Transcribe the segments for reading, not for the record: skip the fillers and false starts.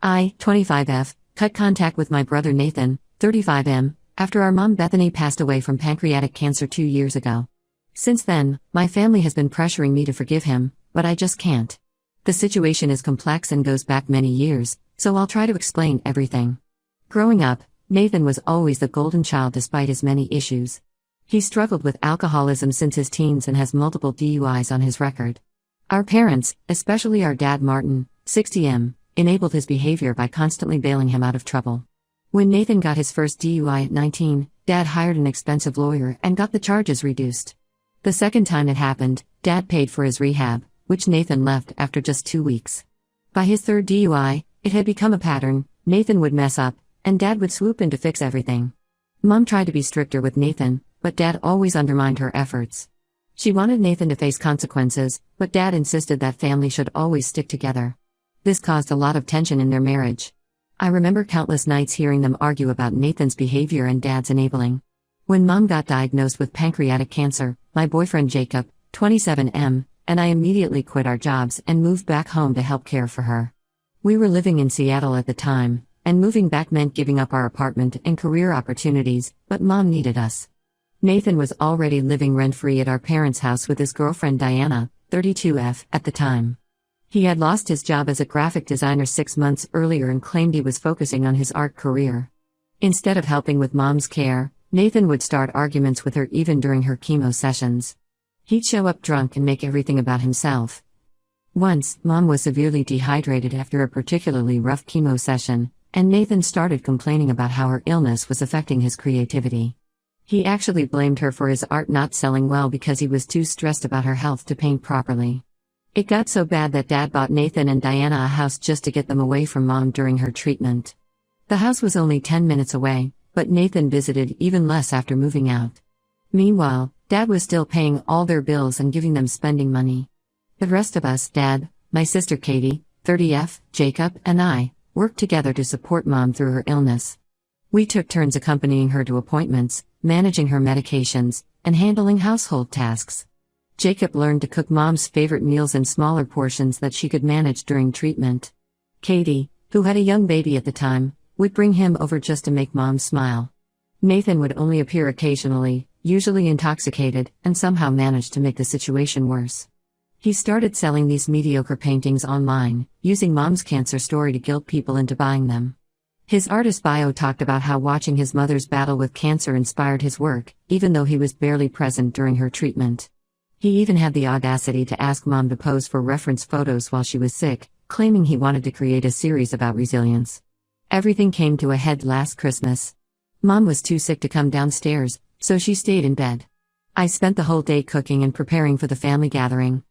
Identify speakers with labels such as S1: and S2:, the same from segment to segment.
S1: I, 25F, cut contact with my brother Nathan, 35M, after our mom Bethany passed away from pancreatic cancer 2 years ago. Since then, my family has been pressuring me to forgive him, but I just can't. The situation is complex and goes back many years, so I'll try to explain everything. Growing up, Nathan was always the golden child despite his many issues. He struggled with alcoholism since his teens and has multiple DUIs on his record. Our parents, especially our dad Martin, 60M, enabled his behavior by constantly bailing him out of trouble. When Nathan got his first DUI at 19, Dad hired an expensive lawyer and got the charges reduced. The second time it happened, Dad paid for his rehab, which Nathan left after just 2 weeks. By his third DUI, it had become a pattern. Nathan would mess up, and Dad would swoop in to fix everything. Mom tried to be stricter with Nathan, but Dad always undermined her efforts. She wanted Nathan to face consequences, but Dad insisted that family should always stick together. This caused a lot of tension in their marriage. I remember countless nights hearing them argue about Nathan's behavior and Dad's enabling. When Mom got diagnosed with pancreatic cancer, my boyfriend Jacob, 27M, and I immediately quit our jobs and moved back home to help care for her. We were living in Seattle at the time, and moving back meant giving up our apartment and career opportunities, but Mom needed us. Nathan was already living rent-free at our parents' house with his girlfriend Diana, 32F, at the time. He had lost his job as a graphic designer 6 months earlier and claimed he was focusing on his art career. Instead of helping with Mom's care, Nathan would start arguments with her even during her chemo sessions. He'd show up drunk and make everything about himself. Once, Mom was severely dehydrated after a particularly rough chemo session, and Nathan started complaining about how her illness was affecting his creativity. He actually blamed her for his art not selling well because he was too stressed about her health to paint properly. It got so bad that Dad bought Nathan and Diana a house just to get them away from Mom during her treatment. The house was only 10 minutes away, but Nathan visited even less after moving out. Meanwhile, Dad was still paying all their bills and giving them spending money. The rest of us, Dad, my sister Katie, 30F, Jacob, and I, worked together to support Mom through her illness. We took turns accompanying her to appointments, managing her medications, and handling household tasks. Jacob learned to cook Mom's favorite meals in smaller portions that she could manage during treatment. Katie, who had a young baby at the time, would bring him over just to make Mom smile. Nathan would only appear occasionally, usually intoxicated, and somehow managed to make the situation worse. He started selling these mediocre paintings online, using Mom's cancer story to guilt people into buying them. His artist bio talked about how watching his mother's battle with cancer inspired his work, even though he was barely present during her treatment. He even had the audacity to ask Mom to pose for reference photos while she was sick, claiming he wanted to create a series about resilience. Everything came to a head last Christmas. Mom was too sick to come downstairs, so she stayed in bed. I spent the whole day cooking and preparing for the family gathering.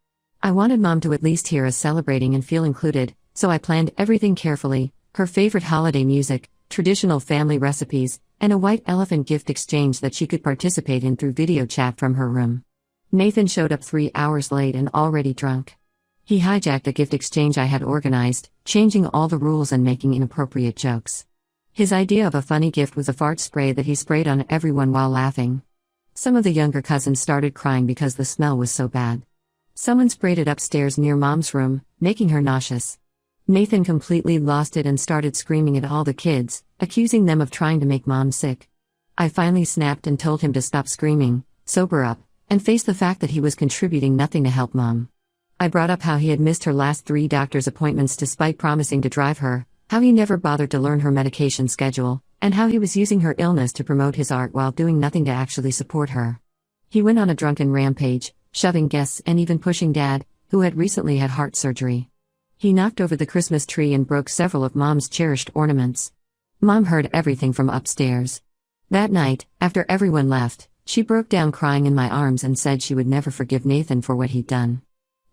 S1: I wanted Mom to at least hear us celebrating and feel included, so I planned everything carefully: her favorite holiday music, traditional family recipes, and a white elephant gift exchange that she could participate in through video chat from her room. Nathan showed up 3 hours late and already drunk. He hijacked a gift exchange I had organized, changing all the rules and making inappropriate jokes. His idea of a funny gift was a fart spray that he sprayed on everyone while laughing. Some of the younger cousins started crying because the smell was so bad. Someone sprayed it upstairs near Mom's room, making her nauseous. Nathan completely lost it and started screaming at all the kids, accusing them of trying to make Mom sick. I finally snapped and told him to stop screaming, sober up, and face the fact that he was contributing nothing to help Mom. I brought up how he had missed her last 3 doctor's appointments despite promising to drive her, how he never bothered to learn her medication schedule, and how he was using her illness to promote his art while doing nothing to actually support her. He went on a drunken rampage, shoving guests and even pushing Dad, who had recently had heart surgery. He knocked over the Christmas tree and broke several of Mom's cherished ornaments. Mom heard everything from upstairs. That night, after everyone left, she broke down crying in my arms and said she would never forgive Nathan for what he'd done.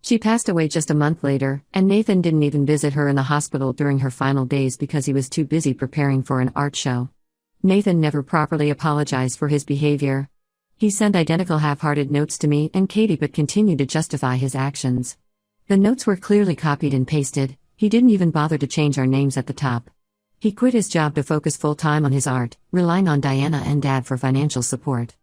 S1: She passed away just a month later, and Nathan didn't even visit her in the hospital during her final days because he was too busy preparing for an art show. Nathan never properly apologized for his behavior. He sent identical half-hearted notes to me and Katie but continued to justify his actions. The notes were clearly copied and pasted. He didn't even bother to change our names at the top. He quit his job to focus full-time on his art, relying on Diana and Dad for financial support.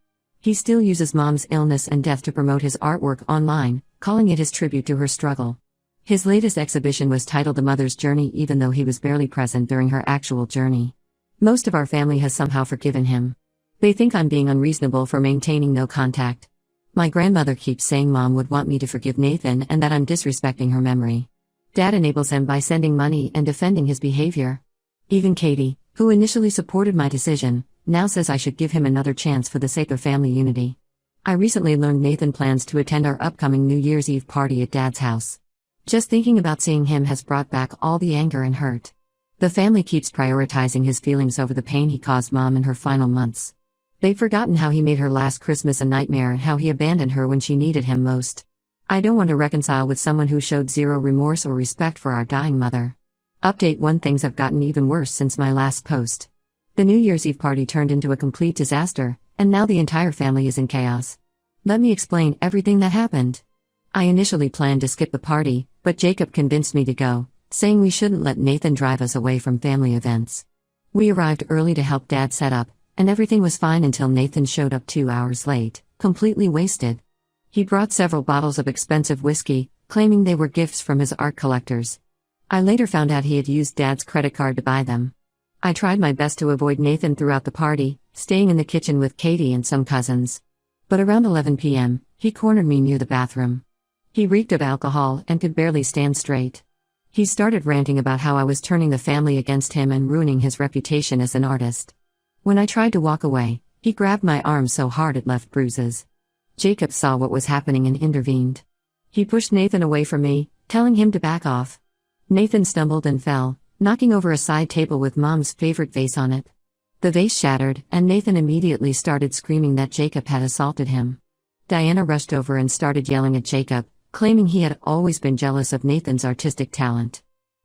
S1: He still uses Mom's illness and death to promote his artwork online, calling it his tribute to her struggle. His latest exhibition was titled The Mother's Journey, even though he was barely present during her actual journey. Most of our family has somehow forgiven him. They think I'm being unreasonable for maintaining no contact. My grandmother keeps saying Mom would want me to forgive Nathan and that I'm disrespecting her memory. Dad enables him by sending money and defending his behavior. Even Katie, who initially supported my decision, now says I should give him another chance for the sake of family unity. I recently learned Nathan plans to attend our upcoming New Year's Eve party at Dad's house. Just thinking about seeing him has brought back all the anger and hurt. The family keeps prioritizing his feelings over the pain he caused Mom in her final months. They've forgotten how he made her last Christmas a nightmare and how he abandoned her when she needed him most. I don't want to reconcile with someone who showed zero remorse or respect for our dying mother. Update 1: Things have gotten even worse since my last post. The New Year's Eve party turned into a complete disaster, and now the entire family is in chaos. Let me explain everything that happened. I initially planned to skip the party, but Jacob convinced me to go, saying we shouldn't let Nathan drive us away from family events. We arrived early to help Dad set up, and everything was fine until Nathan showed up 2 hours late, completely wasted. He brought several bottles of expensive whiskey, claiming they were gifts from his art collectors. I later found out he had used Dad's credit card to buy them. I tried my best to avoid Nathan throughout the party, staying in the kitchen with Katie and some cousins. But around 11 p.m., he cornered me near the bathroom. He reeked of alcohol and could barely stand straight. He started ranting about how I was turning the family against him and ruining his reputation as an artist. When I tried to walk away, he grabbed my arm so hard it left bruises. Jacob saw what was happening and intervened. He pushed Nathan away from me, telling him to back off. Nathan stumbled and fell, knocking over a side table with Mom's favorite vase on it. The vase shattered, and Nathan immediately started screaming that Jacob had assaulted him. Diana rushed over and started yelling at Jacob, claiming he had always been jealous of Nathan's artistic talent.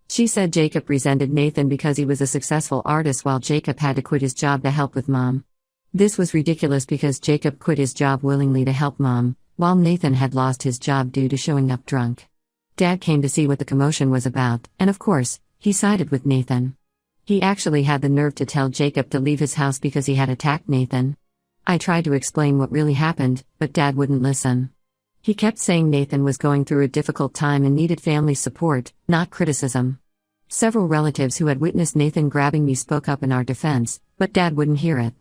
S1: She said Jacob resented Nathan because he was a successful artist while Jacob had to quit his job to help with Mom. This was ridiculous because Jacob quit his job willingly to help Mom, while Nathan had lost his job due to showing up drunk. Dad came to see what the commotion was about, and of course, he sided with Nathan. He actually had the nerve to tell Jacob to leave his house because he had attacked Nathan. I tried to explain what really happened, but Dad wouldn't listen. He kept saying Nathan was going through a difficult time and needed family support, not criticism. Several relatives who had witnessed Nathan grabbing me spoke up in our defense, but Dad wouldn't hear it.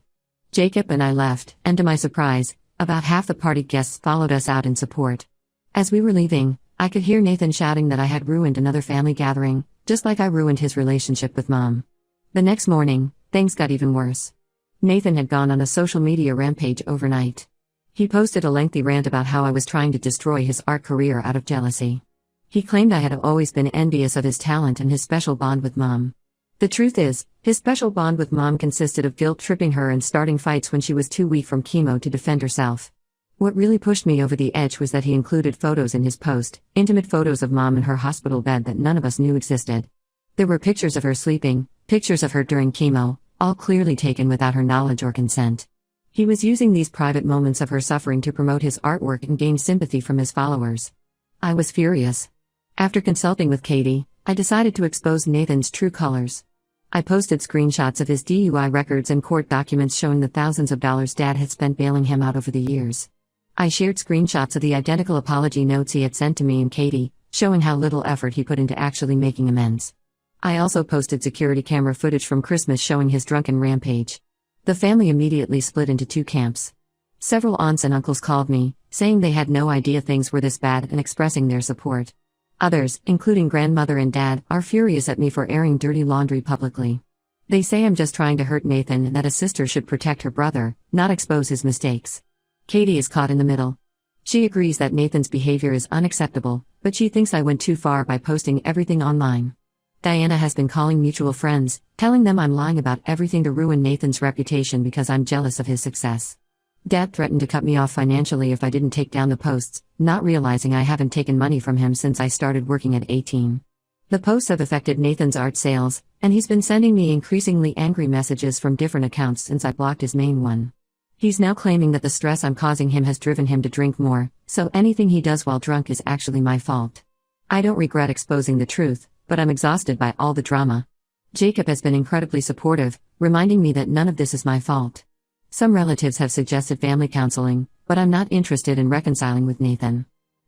S1: Jacob and I left, and to my surprise, about half the party guests followed us out in support. As we were leaving, I could hear Nathan shouting that I had ruined another family gathering, just like I ruined his relationship with Mom. The next morning, things got even worse. Nathan had gone on a social media rampage overnight. He posted a lengthy rant about how I was trying to destroy his art career out of jealousy. He claimed I had always been envious of his talent and his special bond with Mom. The truth is, his special bond with Mom consisted of guilt-tripping her and starting fights when she was too weak from chemo to defend herself. What really pushed me over the edge was that he included photos in his post, intimate photos of Mom in her hospital bed that none of us knew existed. There were pictures of her sleeping, pictures of her during chemo, all clearly taken without her knowledge or consent. He was using these private moments of her suffering to promote his artwork and gain sympathy from his followers. I was furious. After consulting with Katie, I decided to expose Nathan's true colors. I posted screenshots of his DUI records and court documents showing the thousands of dollars Dad had spent bailing him out over the years. I shared screenshots of the identical apology notes he had sent to me and Katie, showing how little effort he put into actually making amends. I also posted security camera footage from Christmas showing his drunken rampage. The family immediately split into two camps. Several aunts and uncles called me, saying they had no idea things were this bad and expressing their support. Others, including grandmother and dad, are furious at me for airing dirty laundry publicly. They say I'm just trying to hurt Nathan and that a sister should protect her brother, not expose his mistakes. Katie is caught in the middle. She agrees that Nathan's behavior is unacceptable, but she thinks I went too far by posting everything online. Diana has been calling mutual friends, telling them I'm lying about everything to ruin Nathan's reputation because I'm jealous of his success. Dad threatened to cut me off financially if I didn't take down the posts, not realizing I haven't taken money from him since I started working at 18. The posts have affected Nathan's art sales, and he's been sending me increasingly angry messages from different accounts since I blocked his main one. He's now claiming that the stress I'm causing him has driven him to drink more, so anything he does while drunk is actually my fault. I don't regret exposing the truth, but I'm exhausted by all the drama. Jacob has been incredibly supportive, reminding me that none of this is my fault. Some relatives have suggested family counseling, but I'm not interested in reconciling with Nathan.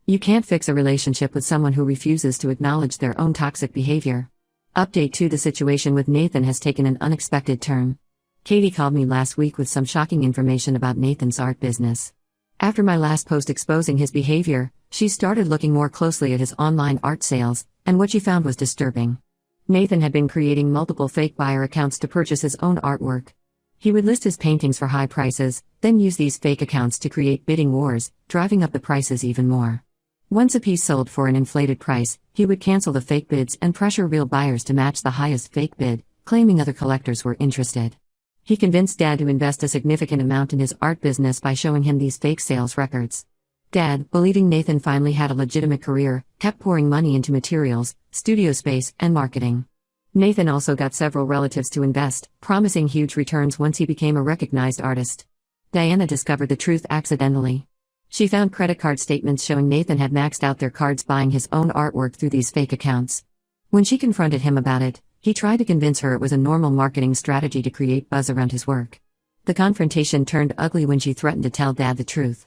S1: You can't fix a relationship with someone who refuses to acknowledge their own toxic behavior. Update 2: The situation with Nathan has taken an unexpected turn. Katie called me last week with some shocking information about Nathan's art business. After my last post exposing his behavior, she started looking more closely at his online art sales, and what she found was disturbing. Nathan had been creating multiple fake buyer accounts to purchase his own artwork. He would list his paintings for high prices, then use these fake accounts to create bidding wars, driving up the prices even more. Once a piece sold for an inflated price, he would cancel the fake bids and pressure real buyers to match the highest fake bid, claiming other collectors were interested. He convinced Dad to invest a significant amount in his art business by showing him these fake sales records. Dad, believing Nathan finally had a legitimate career, kept pouring money into materials, studio space, and marketing. Nathan also got several relatives to invest, promising huge returns once he became a recognized artist. Diana discovered the truth accidentally. She found credit card statements showing Nathan had maxed out their cards buying his own artwork through these fake accounts. When she confronted him about it, he tried to convince her it was a normal marketing strategy to create buzz around his work. The confrontation turned ugly when she threatened to tell Dad the truth.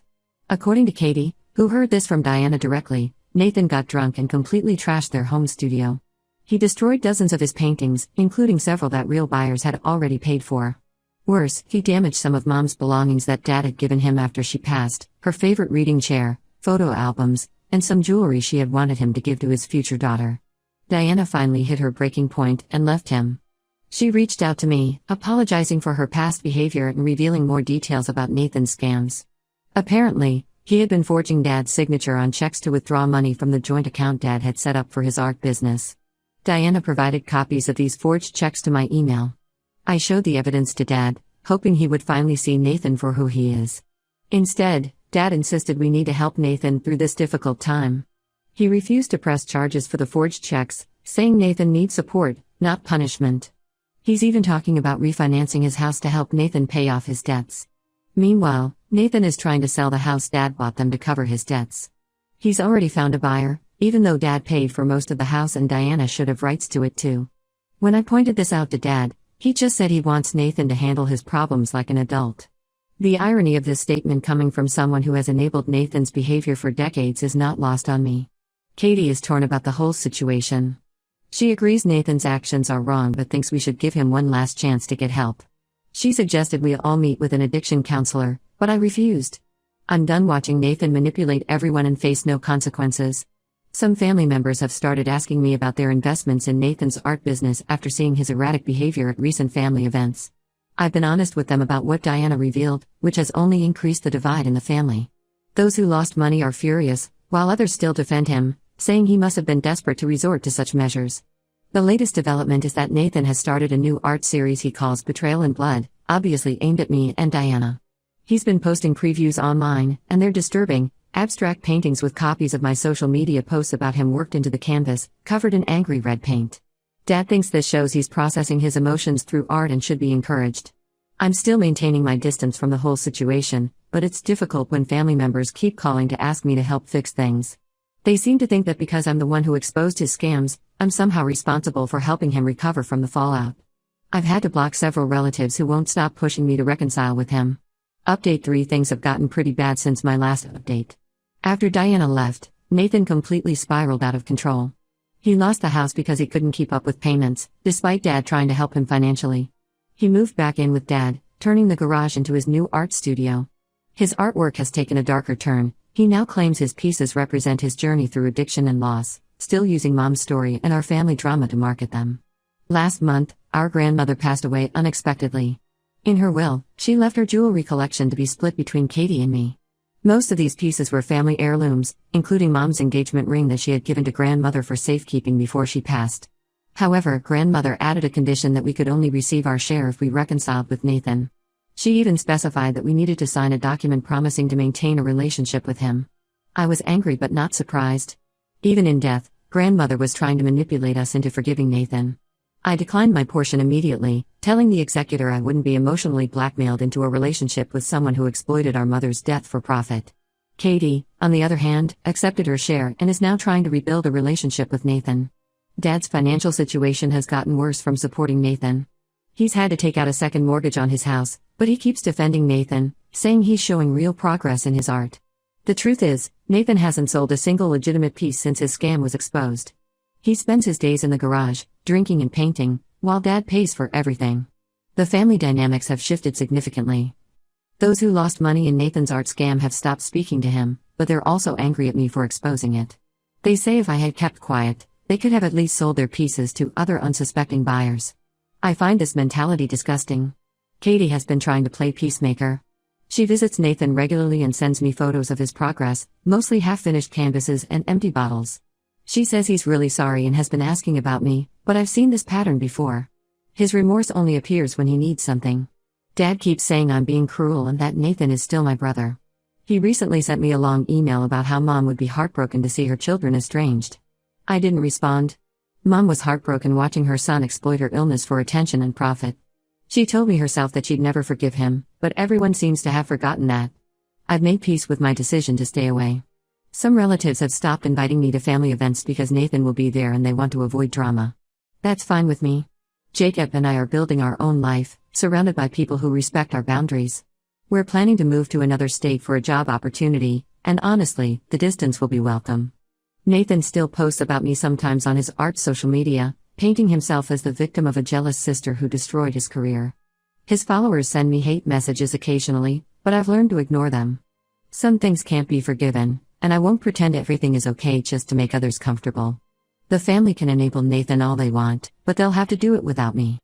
S1: According to Katie, who heard this from Diana directly, Nathan got drunk and completely trashed their home studio. He destroyed dozens of his paintings, including several that real buyers had already paid for. Worse, he damaged some of Mom's belongings that Dad had given him after she passed, her favorite reading chair, photo albums, and some jewelry she had wanted him to give to his future daughter. Diana finally hit her breaking point and left him. She reached out to me, apologizing for her past behavior and revealing more details about Nathan's scams. Apparently, he had been forging Dad's signature on checks to withdraw money from the joint account Dad had set up for his art business. Diana provided copies of these forged checks to my email. I showed the evidence to Dad, hoping he would finally see Nathan for who he is. Instead, Dad insisted we need to help Nathan through this difficult time. He refused to press charges for the forged checks, saying Nathan needs support, not punishment. He's even talking about refinancing his house to help Nathan pay off his debts. Meanwhile, Nathan is trying to sell the house Dad bought them to cover his debts. He's already found a buyer, even though Dad paid for most of the house and Diana should have rights to it too. When I pointed this out to Dad, he just said he wants Nathan to handle his problems like an adult. The irony of this statement coming from someone who has enabled Nathan's behavior for decades is not lost on me. Katie is torn about the whole situation. She agrees Nathan's actions are wrong but thinks we should give him one last chance to get help. She suggested we all meet with an addiction counselor, but I refused. I'm done watching Nathan manipulate everyone and face no consequences. Some family members have started asking me about their investments in Nathan's art business after seeing his erratic behavior at recent family events. I've been honest with them about what Diana revealed, which has only increased the divide in the family. Those who lost money are furious, while others still defend him, saying he must have been desperate to resort to such measures. The latest development is that Nathan has started a new art series he calls Betrayal in Blood, obviously aimed at me and Diana. He's been posting previews online, and they're disturbing, abstract paintings with copies of my social media posts about him worked into the canvas, covered in angry red paint. Dad thinks this shows he's processing his emotions through art and should be encouraged. I'm still maintaining my distance from the whole situation, but it's difficult when family members keep calling to ask me to help fix things. They seem to think that because I'm the one who exposed his scams, I'm somehow responsible for helping him recover from the fallout. I've had to block several relatives who won't stop pushing me to reconcile with him. Update 3: Things have gotten pretty bad since my last update. After Diana left, Nathan completely spiraled out of control. He lost the house because he couldn't keep up with payments, despite Dad trying to help him financially. He moved back in with Dad, turning the garage into his new art studio. His artwork has taken a darker turn. He now claims his pieces represent his journey through addiction and loss, still using Mom's story and our family drama to market them. Last month, our grandmother passed away unexpectedly. In her will, she left her jewelry collection to be split between Katie and me. Most of these pieces were family heirlooms, including Mom's engagement ring that she had given to grandmother for safekeeping before she passed. However, grandmother added a condition that we could only receive our share if we reconciled with Nathan. She even specified that we needed to sign a document promising to maintain a relationship with him. I was angry but not surprised. Even in death, grandmother was trying to manipulate us into forgiving Nathan. I declined my portion immediately, telling the executor I wouldn't be emotionally blackmailed into a relationship with someone who exploited our mother's death for profit. Katie, on the other hand, accepted her share and is now trying to rebuild a relationship with Nathan. Dad's financial situation has gotten worse from supporting Nathan. He's had to take out a second mortgage on his house, but he keeps defending Nathan, saying he's showing real progress in his art. The truth is, Nathan hasn't sold a single legitimate piece since his scam was exposed. He spends his days in the garage, drinking and painting, while Dad pays for everything. The family dynamics have shifted significantly. Those who lost money in Nathan's art scam have stopped speaking to him, but they're also angry at me for exposing it. They say if I had kept quiet, they could have at least sold their pieces to other unsuspecting buyers. I find this mentality disgusting. Katie has been trying to play peacemaker. She visits Nathan regularly and sends me photos of his progress, mostly half-finished canvases and empty bottles. She says he's really sorry and has been asking about me, but I've seen this pattern before. His remorse only appears when he needs something. Dad keeps saying I'm being cruel and that Nathan is still my brother. He recently sent me a long email about how Mom would be heartbroken to see her children estranged. I didn't respond. Mom was heartbroken watching her son exploit her illness for attention and profit. She told me herself that she'd never forgive him, but everyone seems to have forgotten that. I've made peace with my decision to stay away. Some relatives have stopped inviting me to family events because Nathan will be there and they want to avoid drama. That's fine with me. Jacob and I are building our own life, surrounded by people who respect our boundaries. We're planning to move to another state for a job opportunity, and honestly, the distance will be welcome. Nathan still posts about me sometimes on his art social media, painting himself as the victim of a jealous sister who destroyed his career. His followers send me hate messages occasionally, but I've learned to ignore them. Some things can't be forgiven, and I won't pretend everything is okay just to make others comfortable. The family can enable Nathan all they want, but they'll have to do it without me.